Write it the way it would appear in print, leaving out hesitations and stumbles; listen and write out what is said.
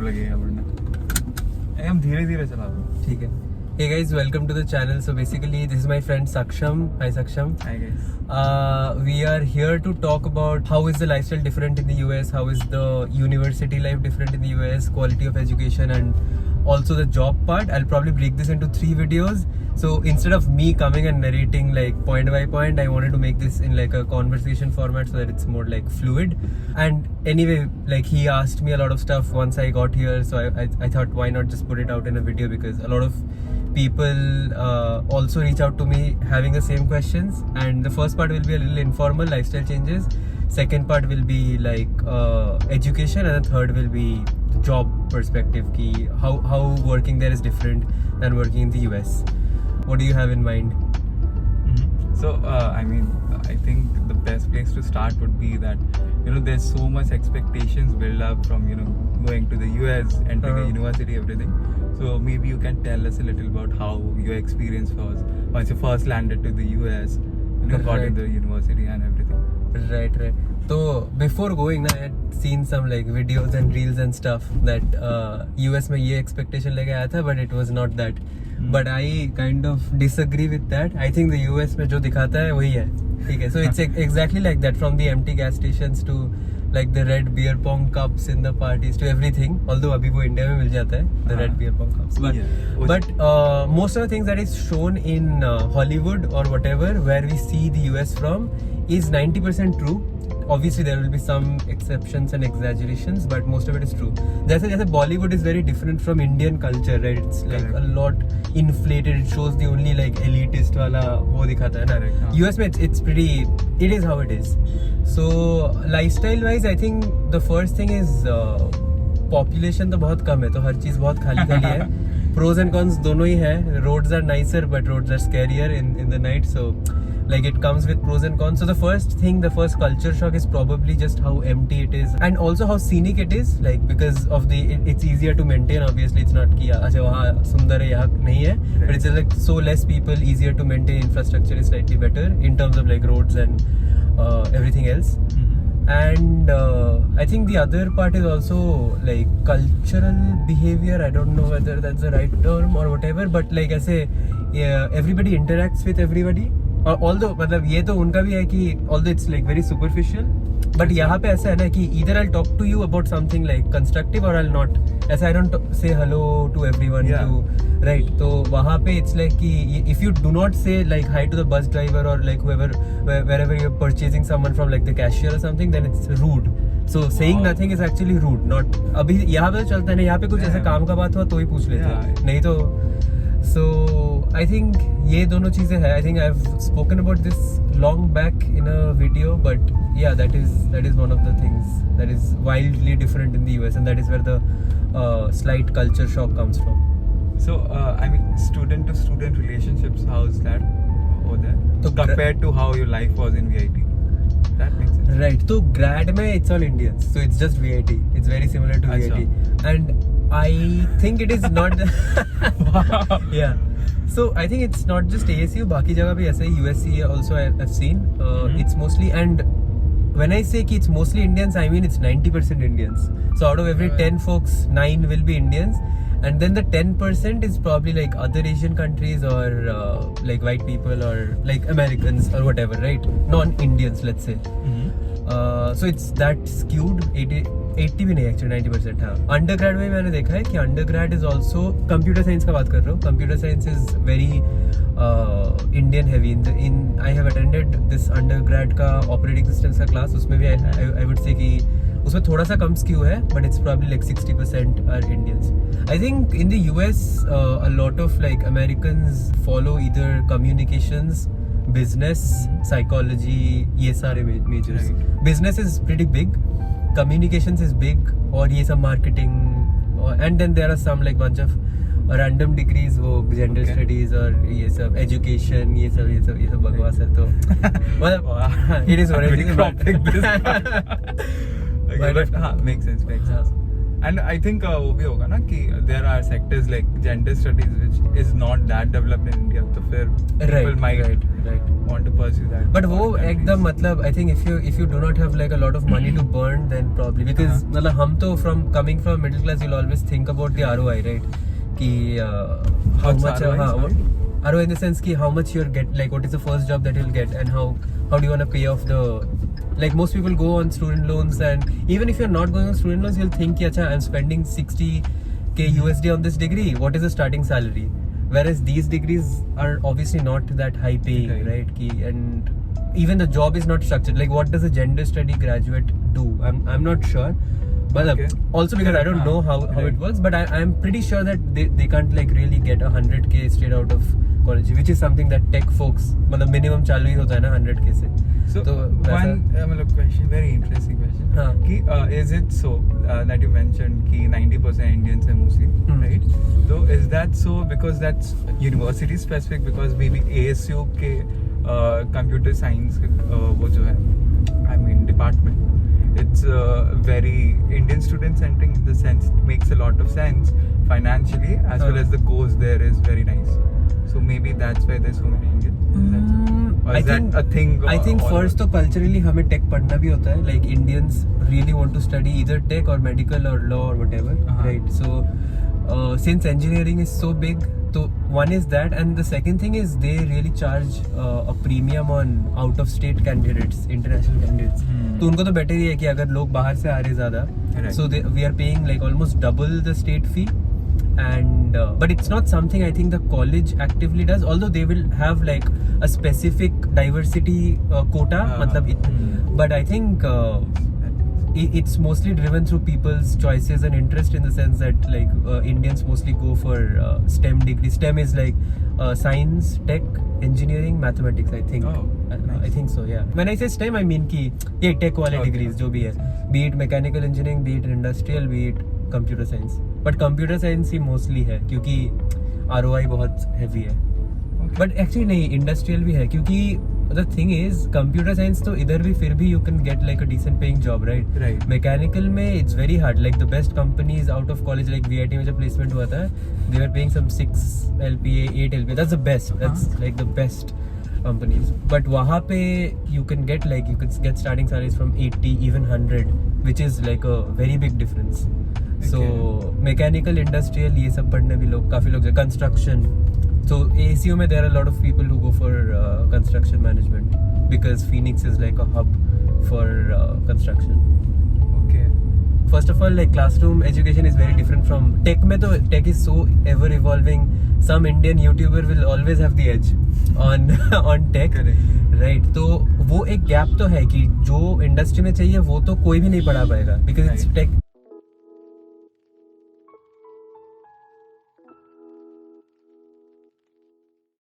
अब लगेगा बढ़ना। हम धीरे धीरे चला रहे हैं। ठीक है। Hey guys, welcome to the channel. So basically, this is my friend Saksham. Hi Saksham. Hi guys. We are here to talk about how is the lifestyle different in the US, how is the university life different in the US, quality of education, and also the job part. I'll probably break this into 3 videos. So instead of me coming and narrating like point by point, I wanted to make this in like a conversation format so that it's more like fluid. And anyway, like he asked me a lot of stuff once I got here, so I thought why not just put it out in a video, because a lot of people also reach out to me having the same questions. And the first part will be a little informal, lifestyle changes. Second part will be like education, and the third will be job perspective, ki how working there is different than working in the US. What do you have in mind? So I mean, I think the best place to start would be that, you know, there's so much expectations built up from, you know, going to the US, entering a university, everything. So maybe you can tell us a little about how your experience was once you first landed to the US, you know, got into the university and everything. Right. So before going, I had seen some like videos and reels and stuff that US में ये expectation लेके आया था, but it was not that. But I kind of disagree with that. I think the US में जो दिखाता है वही है, ठीक है. So it's exactly like that, from the empty gas stations to like the red beer pong cups in the parties to everything. Although अभी वो इंडिया में मिल जाता है, the red beer pong cups. But most of the things that is shown in Hollywood or whatever, where we see the US from, is 90% true. Obviously there will be some exceptions and exaggerations, but most of it is true. जैसे Bollywood is very different from Indian culture, right? It's like a lot inflated. It shows the only like elitist वाला वो दिखाता है ना. US में it's pretty, it is how it is. So lifestyle wise, I think the first thing is population तो बहुत कम है, तो हर चीज़ बहुत खाली है. Pros and cons दोनों ही है. Roads are nicer, but roads are scarier in the night. So like it comes with pros and cons. So the first thing, the first culture shock is probably just how empty it is, and also how scenic it is. Like because of the it's easier to maintain. Obviously, it's not कि अच्छा वहाँ सुंदर है यहाँ नहीं है, but it's like so less people, easier to maintain. Infrastructure is slightly better in terms of like roads and everything else. And I think the other part is also like cultural behavior. I don't know whether that's the right term or whatever, but like ऐसे everybody interacts with everybody. Although मतलब ये तो उनका भी है कि although it's like very superficial, but यहाँ पे ऐसा है ना कि either I'll talk to you about something like constructive or I'll not. ऐसा I don't say hello to everyone, right? तो वहाँ पे it's like कि if you do not say like hi to the bus driver or like whoever, wherever you're purchasing someone from, like the cashier or something, then it's rude. So saying nothing is actually rude. Not अभी यहाँ पे तो चलता है ना, यहाँ पे कुछ ऐसे काम का बात हुआ तो ही पूछ लेते हैं, नहीं तो. So I think ये दोनों चीजें हैं. I think I've spoken about this long back in a video, but yeah, that is one of the things that is wildly different in the US, and that is where the slight culture shock comes from. So I mean, student to student relationships, how is that over there? So compared to how your life was in VIT, that makes sense. Right. So grad में it's all Indians, so it's just VIT. It's very similar to VIT, and I think it is not. Yeah. So I think it's not just ASU. बाकी जगह भी ऐसा ही. USC also I've seen. It's mostly, and when I say कि it's mostly Indians, I mean it's 90% Indians. So out of every 10 folks, 9 will be Indians, and then the 10% is probably like other Asian countries or like white people or like Americans or whatever, right? Non-Indians, let's say. So it's that skewed. 80 भी नहीं, actually 90%. हाँ, under grade में मैंने देखा है कि under grade is also, computer science का बात कर रहा हूँ, computer science is very Indian heavy. In I have attended this under grade का ऑपरेटिंग सिस्टम्स का क्लास. उसमें भी आई वुड से कि उसमें थोड़ा सा कम स्क्यू है, but it's probably like 60% are Indians. I think in the US a lot of like Americans follow either communications, business, psychology, ये सारे majors. Business is pretty big, communications is big, और ये सब marketing, and then there are some like bunch of random degrees, वो gender studies और ये सब education, ये सब बकवास है. तो मतलब it is what it is. But हाँ, makes sense. And I think वो भी होगा ना कि there are sectors like gender studies which is not that developed in India, तो फिर people might want to pursue that. But वो एकदम मतलब I think if you do not have like a lot of money to burn, then probably because मतलब हम तो coming from middle class, you'll always think about the ROI, right? कि how much ROI in the sense कि how much you'll get, like what is the first job that you'll get, and how do you want to pay off the, like most people go on student loans, and even if you're not going on student loans, you'll think कि अच्छा I'm spending 60k USD on this degree, what is the starting salary? Whereas these degrees are obviously not that high paying, right? And even the job is not structured. Like what does a gender study graduate do? I'm not sure. But also because I don't know how it works, but I'm pretty sure that they can't like really get 100k straight out of college, which is something that tech folks मतलब minimum चालू ही होता है ना 100k से. So one question, very interesting question. कि is it so that you mentioned कि 90% Indians are Muslim, right? So is that so because that's university specific, because maybe ASU के computer science वो जो है I mean department, it's very Indian student centric in the sense it makes a lot of sense financially as well as the course there is very nice. So maybe that's why there's so many Indians. Or is that a thing? I think first तो culturally हमें tech पढ़ना भी होता है. Like Indians really want to study either tech or medical or law or whatever, right? So since engineering is so big, so one is that, and the second thing is they really charge a premium on out of state candidates, international candidates. तो उनको तो better ही है कि अगर लोग बाहर से आ रहे ज़्यादा, so we are paying like almost double the state fee. And but it's not something I think the college actively does, although they will have like a specific diversity quota but I think it's mostly driven through people's choices and interest, in the sense that like Indians mostly go for STEM degree. STEM is like science, tech, engineering, mathematics, I think. I think so, yeah. When I say STEM, I mean कि ये tech वाले degrees जो भी है, be it mechanical engineering, be it industrial, be it computer science. But computer science he mostly है क्योंकि ROI बहुत heavy है. But actually नहीं, industrial भी है क्योंकि the thing is computer science तो इधर भी फिर भी you can get like a decent paying job, right? Mechanical में it's very hard. Like the best companies out of college, like VIT में जब placement हुआ था, they were paying some 6 LPA, 8 LPA. That's the best. That's like the best companies. But वहाँ पे you can get like you could get starting salaries from 80, even 100, which is like a very big difference. So mechanical, industrial ये सब पढ़ने भी लोग काफी लोग, construction. So ASU में there are a lot of people who go for construction management because Phoenix is like a hub for construction. Okay. First of all, like classroom education is very different from tech में तो tech is so ever evolving. Some Indian YouTuber will always have the edge on tech. Right. तो वो एक gap तो है कि जो industry में चाहिए वो तो कोई भी नहीं पढ़ा पाएगा because it's tech.